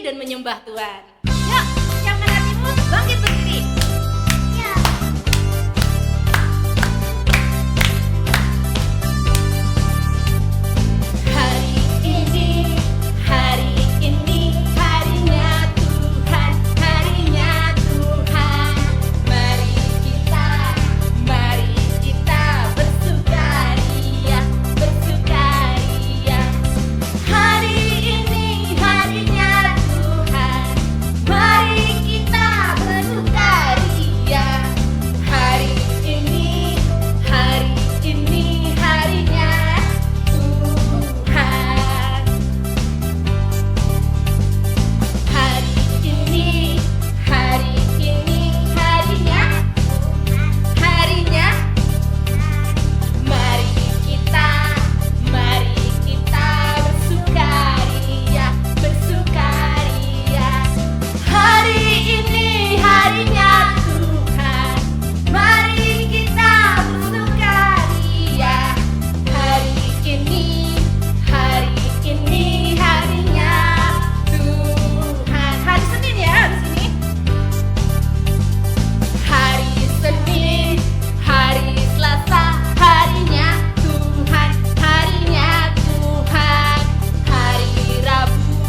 memuji dan menyembah Tuhan. Yuk, yang hatimu bangkit berdiri. Ya. Hari ini harinya Tuhan, harinya Tuhan. Mari kita bersukaria, bersukaria. Hari ini harinya Tuhan, mari kita bersukaria. Hari ini harinya Tuhan. Hari ini harinya mari kita bersukaria, bersukaria. Hari ini harinya Tuhan, mari kita bersukaria. Hari ini harinya Tuhan. Hari Senin ya, di sini. Hari Senin, hari Selasa, harinya Tuhan, harinya Tuhan. Hari Rabu,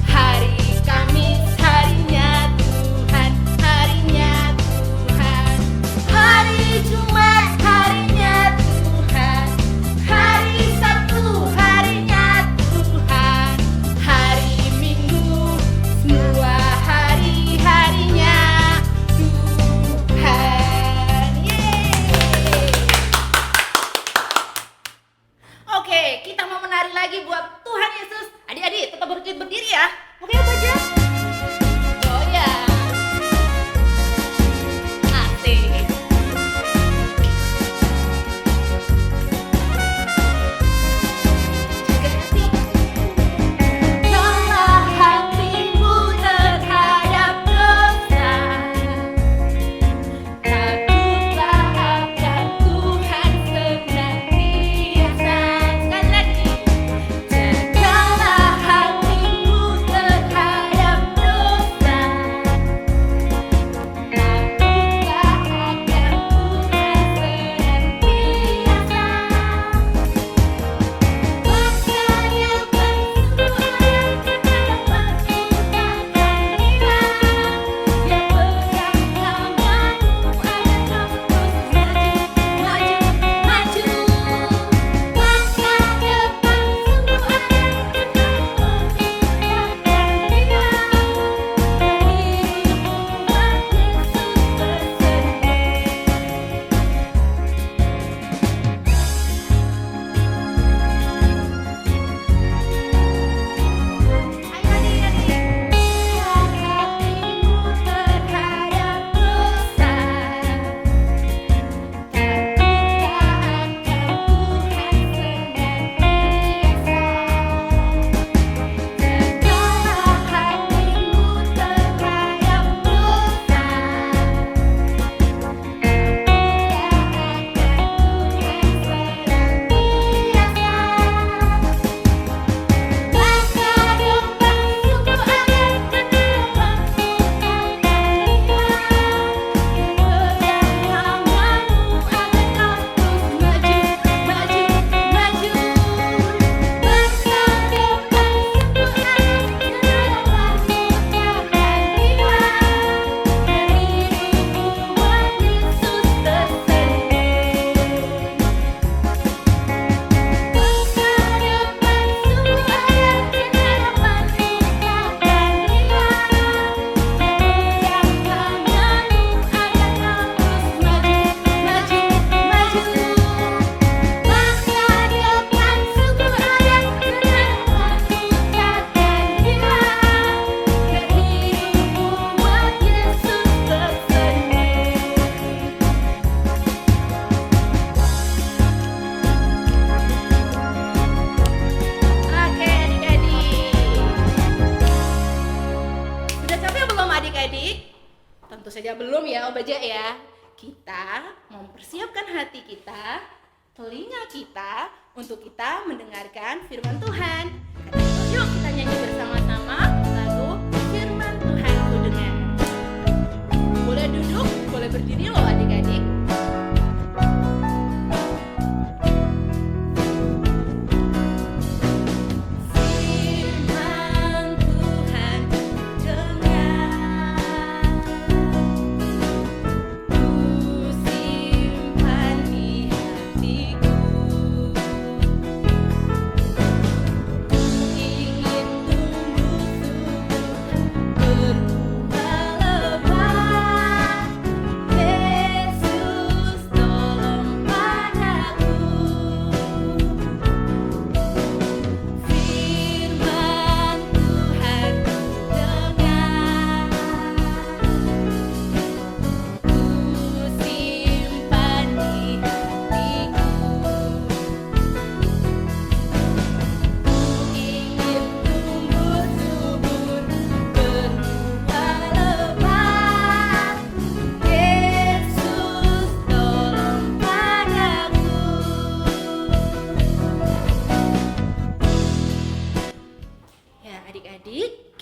hari Kamis, harinya Tuhan, harinya Tuhan. Hari Jumat, harinya Tuhan. Hari Sabtu, harinya Tuhan. Hari Minggu, semua harinya Tuhan. Yeay. Oke, kita mau menari lagi buat Tuhan Yesus. Adik-adik tetap berdiri ya. Oke, apa aja? Goyang. Asik. Jagalah hatimu terhadap dosa. Takutlah akan Tuhan senantiasa. Sekali lagi. Jagalah hatimu terhadap dosa. Takutlah akan Tuhan senantiasa. Makanya bersuara kepada perbudakan jiwa. Ya pegang tanganmu agar terus maju, maju, maju. Masa depan sungguh ada kepada perbudakan jiwa. Dirimu buat Yesus hatimu terhadap dosa. Takutlah akan Tuhan senantiasa. Jagalah hatimu terhadap dosa. Takutlah akan Tentu saja belum ya Om Baja ya. Kita mempersiapkan hati kita, telinga kita untuk kita mendengarkan firman Tuhan. Karena itu yuk kita nyanyi bersama-sama lagu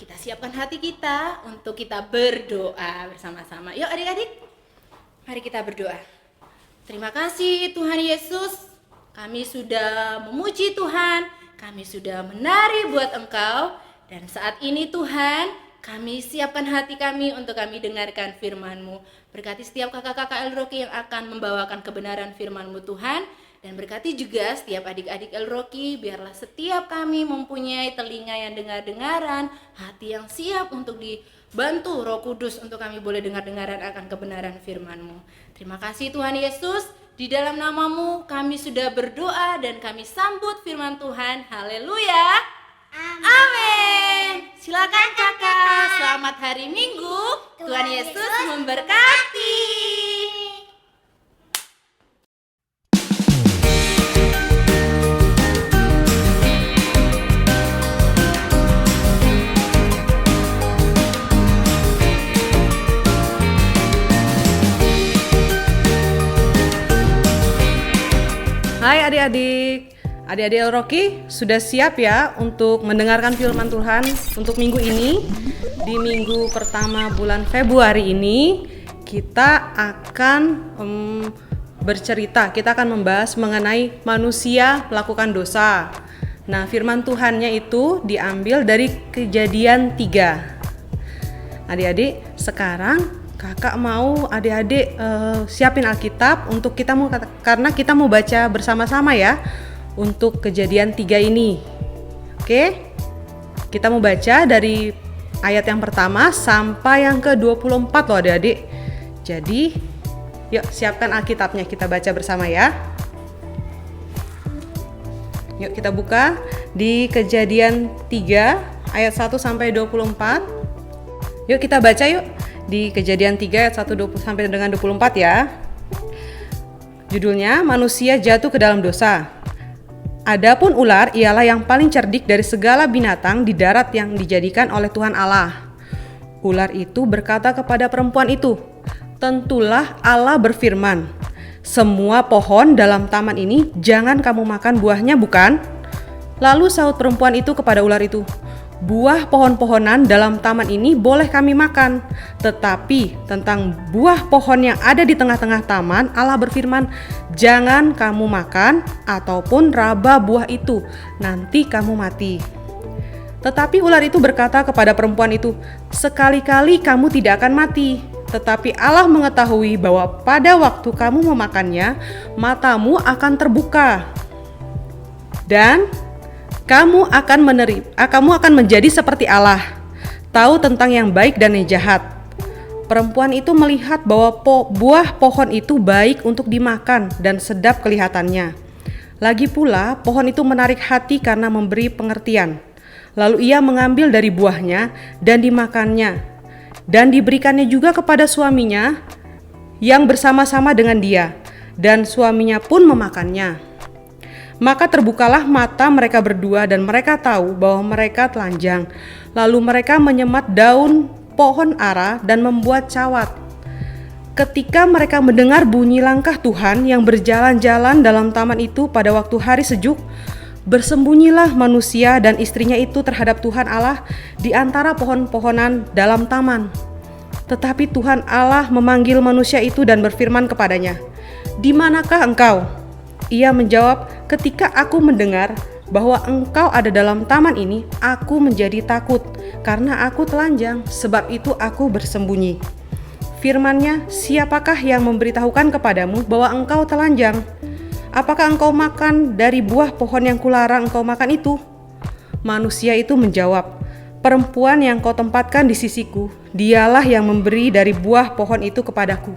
kita siapkan hati kita untuk kita berdoa bersama-sama. Yuk adik-adik, mari kita berdoa. Terima kasih Tuhan Yesus, kami sudah memuji Tuhan, kami sudah menari buat Engkau. Dan saat ini Tuhan, kami siapkan hati kami untuk kami dengarkan firman-Mu. Berkati setiap kakak-kakak El Rocky yang akan membawakan kebenaran firman-Mu Tuhan. Dan berkati juga setiap adik-adik El Rocky, biarlah setiap kami mempunyai telinga yang dengar-dengaran, hati yang siap untuk dibantu Roh Kudus untuk kami boleh dengar-dengaran akan kebenaran firman-Mu. Terima kasih Tuhan Yesus, di dalam nama-Mu kami sudah berdoa dan kami sambut firman Tuhan. Haleluya. Amin. Silakan kakak, selamat hari Minggu. Tuhan Yesus memberkati. Hai adik-adik El Rocky, sudah siap ya untuk mendengarkan firman Tuhan untuk minggu ini? Di minggu pertama bulan Februari ini kita akan kita akan membahas mengenai manusia melakukan dosa. Nah, firman Tuhannya itu diambil dari Kejadian 3. Adik-adik, sekarang kakak mau adik-adik siapin Alkitab untuk karena kita mau baca bersama-sama ya untuk Kejadian 3 ini. Oke? Kita mau baca dari ayat yang pertama sampai yang ke-24 loh adik-adik. Jadi, yuk siapkan Alkitabnya, kita baca bersama ya. Yuk kita buka di Kejadian 3 ayat 1 sampai 24. Yuk kita baca yuk. Di Kejadian 3 ayat 1 sampai dengan 24 ya. Judulnya, manusia jatuh ke dalam dosa. Adapun ular ialah yang paling cerdik dari segala binatang di darat yang dijadikan oleh Tuhan Allah. Ular itu berkata kepada perempuan itu, "Tentulah Allah berfirman, semua pohon dalam taman ini jangan kamu makan buahnya, bukan?" Lalu sahut perempuan itu kepada ular itu, "Buah pohon-pohonan dalam taman ini boleh kami makan, tetapi tentang buah pohon yang ada di tengah-tengah taman, Allah berfirman, jangan kamu makan ataupun raba buah itu, nanti kamu mati." Tetapi ular itu berkata kepada perempuan itu, "Sekali-kali kamu tidak akan mati, tetapi Allah mengetahui bahwa pada waktu kamu memakannya, matamu akan terbuka dan kamu akan menjadi seperti Allah, tahu tentang yang baik dan yang jahat." Perempuan itu melihat bahwa buah pohon itu baik untuk dimakan dan sedap kelihatannya. Lagi pula pohon itu menarik hati karena memberi pengertian. Lalu ia mengambil dari buahnya dan dimakannya, dan diberikannya juga kepada suaminya yang bersama-sama dengan dia, dan suaminya pun memakannya. Maka terbukalah mata mereka berdua dan mereka tahu bahwa mereka telanjang. Lalu mereka menyemat daun pohon ara dan membuat cawat. Ketika mereka mendengar bunyi langkah Tuhan yang berjalan-jalan dalam taman itu pada waktu hari sejuk, bersembunyilah manusia dan istrinya itu terhadap Tuhan Allah di antara pohon-pohonan dalam taman. Tetapi Tuhan Allah memanggil manusia itu dan berfirman kepadanya, "Di manakah engkau?" Ia menjawab, "Ketika aku mendengar bahwa engkau ada dalam taman ini, aku menjadi takut karena aku telanjang, sebab itu aku bersembunyi." Firman-Nya, "Siapakah yang memberitahukan kepadamu bahwa engkau telanjang? Apakah engkau makan dari buah pohon yang kularang engkau makan itu?" Manusia itu menjawab, "Perempuan yang kau tempatkan di sisiku, dialah yang memberi dari buah pohon itu kepadaku.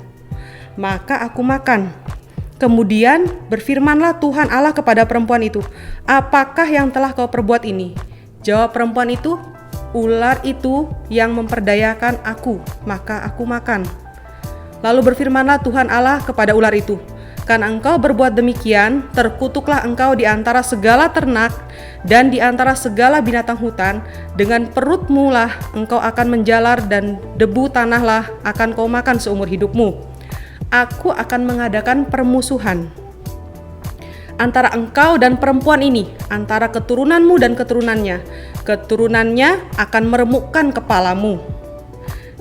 Maka aku makan." Kemudian berfirmanlah Tuhan Allah kepada perempuan itu, "Apakah yang telah kau perbuat ini?" Jawab perempuan itu, "Ular itu yang memperdayakan aku, maka aku makan." Lalu berfirmanlah Tuhan Allah kepada ular itu, "Karena engkau berbuat demikian, terkutuklah engkau di antara segala ternak dan di antara segala binatang hutan. Dengan perutmu lah engkau akan menjalar dan debu tanahlah akan kau makan seumur hidupmu. Aku akan mengadakan permusuhan antara engkau dan perempuan ini, antara keturunanmu dan keturunannya. Keturunannya akan meremukkan kepalamu,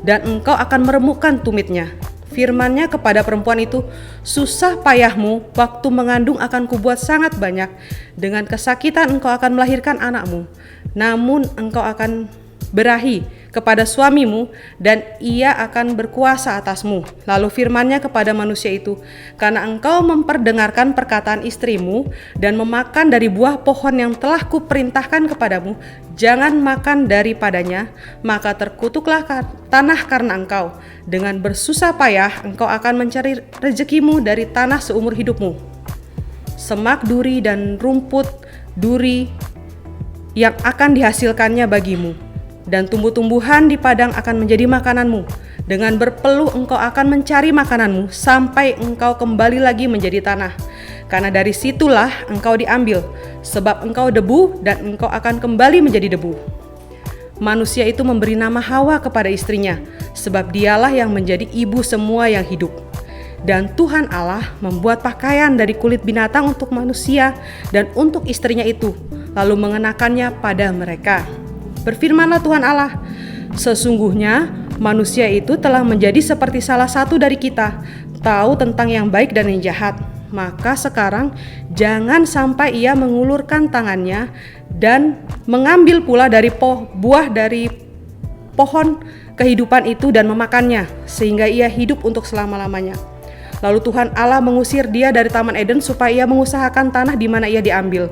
dan engkau akan meremukkan tumitnya. Firman-Nya kepada perempuan itu, susah payahmu waktu mengandung akan kubuat sangat banyak. Dengan kesakitan engkau akan melahirkan anakmu. Namun engkau akan berahi kepada suamimu dan ia akan berkuasa atasmu. Lalu firman-Nya kepada manusia itu, karena engkau memperdengarkan perkataan istrimu dan memakan dari buah pohon yang telah kuperintahkan kepadamu, jangan makan daripadanya, maka terkutuklah tanah karena engkau. Dengan bersusah payah engkau akan mencari rezekimu dari tanah seumur hidupmu. Semak duri dan rumput duri yang akan dihasilkannya bagimu, dan tumbuh-tumbuhan di padang akan menjadi makananmu. Dengan berpeluh engkau akan mencari makananmu sampai engkau kembali lagi menjadi tanah. Karena dari situlah engkau diambil, sebab engkau debu dan engkau akan kembali menjadi debu. Manusia itu memberi nama Hawa kepada istrinya, sebab dialah yang menjadi ibu semua yang hidup. Dan Tuhan Allah membuat pakaian dari kulit binatang untuk manusia dan untuk istrinya itu, lalu mengenakannya pada mereka. Berfirmanlah Tuhan Allah, sesungguhnya manusia itu telah menjadi seperti salah satu dari kita, tahu tentang yang baik dan yang jahat. Maka sekarang jangan sampai ia mengulurkan tangannya dan mengambil pula dari buah dari pohon kehidupan itu dan memakannya, sehingga ia hidup untuk selama-lamanya. Lalu Tuhan Allah mengusir dia dari Taman Eden supaya ia mengusahakan tanah di mana ia diambil.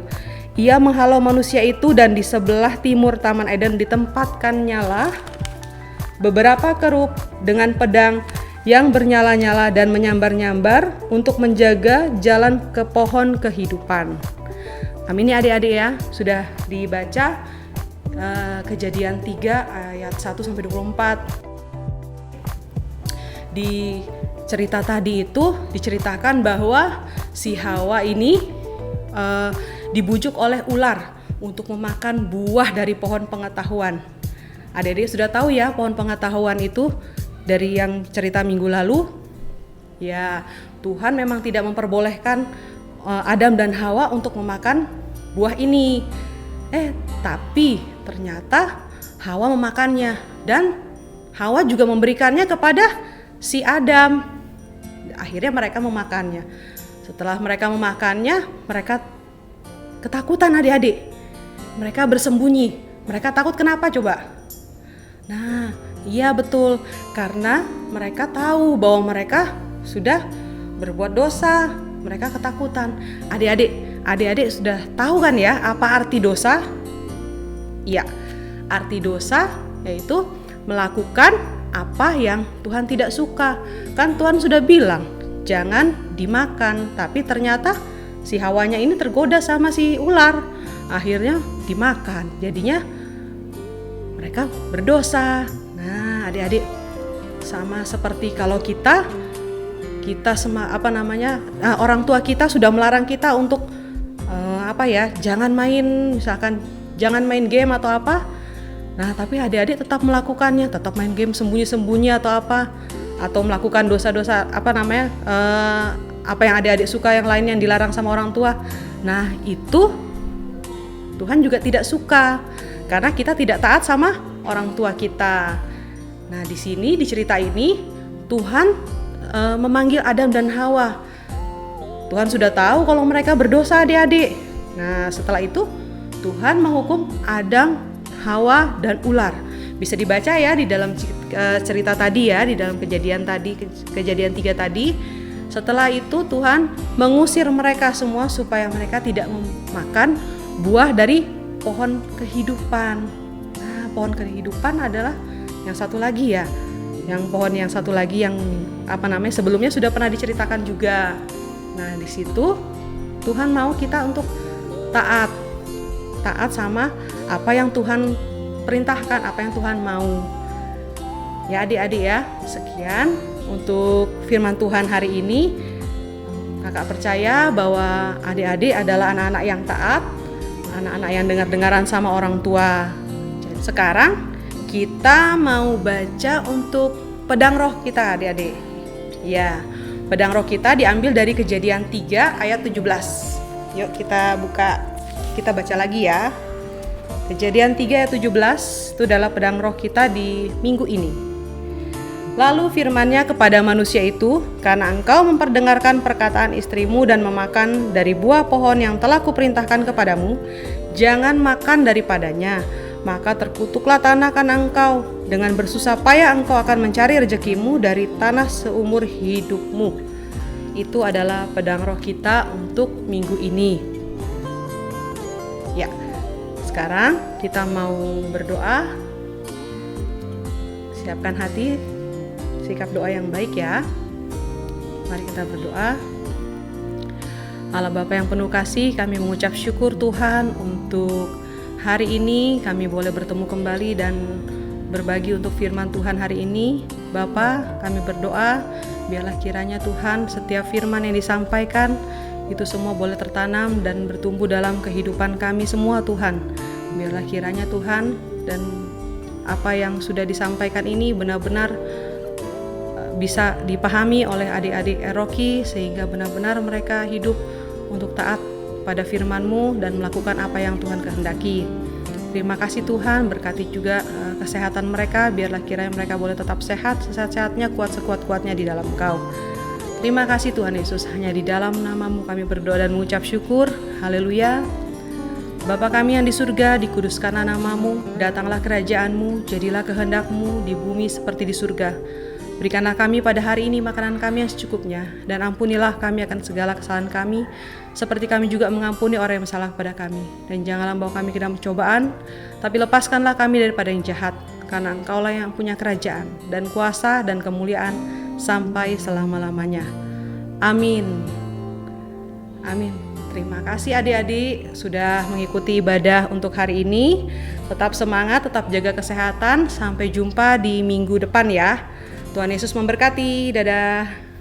Ia menghalau manusia itu, dan di sebelah timur Taman Eden ditempatkannya beberapa kerub dengan pedang yang bernyala-nyala dan menyambar-nyambar untuk menjaga jalan ke pohon kehidupan. Amin ya adik-adik ya, sudah dibaca Kejadian 3 ayat 1-24. Di cerita tadi itu diceritakan bahwa si Hawa ini dibujuk oleh ular untuk memakan buah dari pohon pengetahuan. Adik-adik sudah tahu ya pohon pengetahuan itu dari yang cerita minggu lalu. Ya, Tuhan memang tidak memperbolehkan Adam dan Hawa untuk memakan buah ini. Tapi ternyata Hawa memakannya, dan Hawa juga memberikannya kepada si Adam. Akhirnya mereka memakannya. Setelah mereka memakannya, mereka ketakutan adik-adik. Mereka bersembunyi. Mereka takut kenapa coba? Nah, iya betul. Karena mereka tahu bahwa mereka sudah berbuat dosa. Mereka ketakutan. Adik-adik sudah tahu kan ya apa arti dosa? Iya, arti dosa yaitu melakukan apa yang Tuhan tidak suka. Kan Tuhan sudah bilang, jangan dimakan. Tapi ternyata si Hawanya ini tergoda sama si ular, akhirnya dimakan. Jadinya mereka berdosa. Nah, adik-adik, sama seperti kalau kita orang tua kita sudah melarang kita untuk jangan main game atau apa. Nah, tapi adik-adik tetap melakukannya, tetap main game sembunyi-sembunyi atau apa, atau melakukan dosa-dosa apa yang adik-adik suka yang lain yang dilarang sama orang tua. Nah, itu Tuhan juga tidak suka karena kita tidak taat sama orang tua kita. Nah, di sini di cerita ini Tuhan memanggil Adam dan Hawa. Tuhan sudah tahu kalau mereka berdosa adik-adik. Nah, setelah itu Tuhan menghukum Adam, Hawa, dan ular. Bisa dibaca ya di dalam cerita tadi ya, di dalam kejadian 3 tadi. Setelah itu Tuhan mengusir mereka semua supaya mereka tidak memakan buah dari pohon kehidupan. Nah, pohon kehidupan adalah yang satu lagi ya. Pohon yang satu lagi yang sebelumnya sudah pernah diceritakan juga. Nah, di situ Tuhan mau kita untuk taat sama apa yang Tuhan perintahkan, apa yang Tuhan mau. Ya adik-adik ya, sekian untuk firman Tuhan hari ini. Kakak percaya bahwa adik-adik adalah anak-anak yang taat, anak-anak yang dengar-dengaran sama orang tua. Sekarang kita mau baca untuk pedang roh kita adik-adik. Ya, pedang roh kita diambil dari Kejadian 3 ayat 17. Yuk kita baca lagi ya. Kejadian 3 ayat 17 itu adalah pedang roh kita di minggu ini. Lalu firman-Nya kepada manusia itu, karena engkau memperdengarkan perkataan istrimu dan memakan dari buah pohon yang telah kuperintahkan kepadamu, jangan makan daripadanya, maka terkutuklah tanah kanan engkau. Dengan bersusah payah engkau akan mencari rezekimu dari tanah seumur hidupmu. Itu adalah pedang roh kita untuk minggu ini. Ya, sekarang kita mau berdoa. Siapkan hati, sikap doa yang baik ya. Mari kita berdoa. Allah Bapa yang penuh kasih, kami mengucap syukur Tuhan untuk hari ini kami boleh bertemu kembali dan berbagi untuk firman Tuhan hari ini. Bapa, kami berdoa biarlah kiranya Tuhan setiap firman yang disampaikan itu semua boleh tertanam dan bertumbuh dalam kehidupan kami semua Tuhan. Biarlah kiranya Tuhan dan apa yang sudah disampaikan ini benar-benar bisa dipahami oleh adik-adik Eroki sehingga benar-benar mereka hidup untuk taat pada firman-Mu dan melakukan apa yang Tuhan kehendaki. Terima kasih Tuhan, berkati juga kesehatan mereka, biarlah kiranya mereka boleh tetap sehat, sehat-sehatnya, kuat sekuat-kuatnya di dalam Engkau. Terima kasih Tuhan Yesus, hanya di dalam nama-Mu kami berdoa dan mengucap syukur. Haleluya. Bapa kami yang di surga, dikuduskanlah nama-Mu, datanglah kerajaan-Mu, jadilah kehendak-Mu di bumi seperti di surga. Berikanlah kami pada hari ini makanan kami yang secukupnya, dan ampunilah kami akan segala kesalahan kami, seperti kami juga mengampuni orang yang bersalah kepada kami. Dan janganlah bawa kami ke dalam cobaan, tapi lepaskanlah kami daripada yang jahat, karena Engkaulah yang punya kerajaan, dan kuasa, dan kemuliaan, sampai selama-lamanya. Amin. Amin. Terima kasih adik-adik sudah mengikuti ibadah untuk hari ini. Tetap semangat, tetap jaga kesehatan. Sampai jumpa di minggu depan ya. Tuhan Yesus memberkati. Dadah.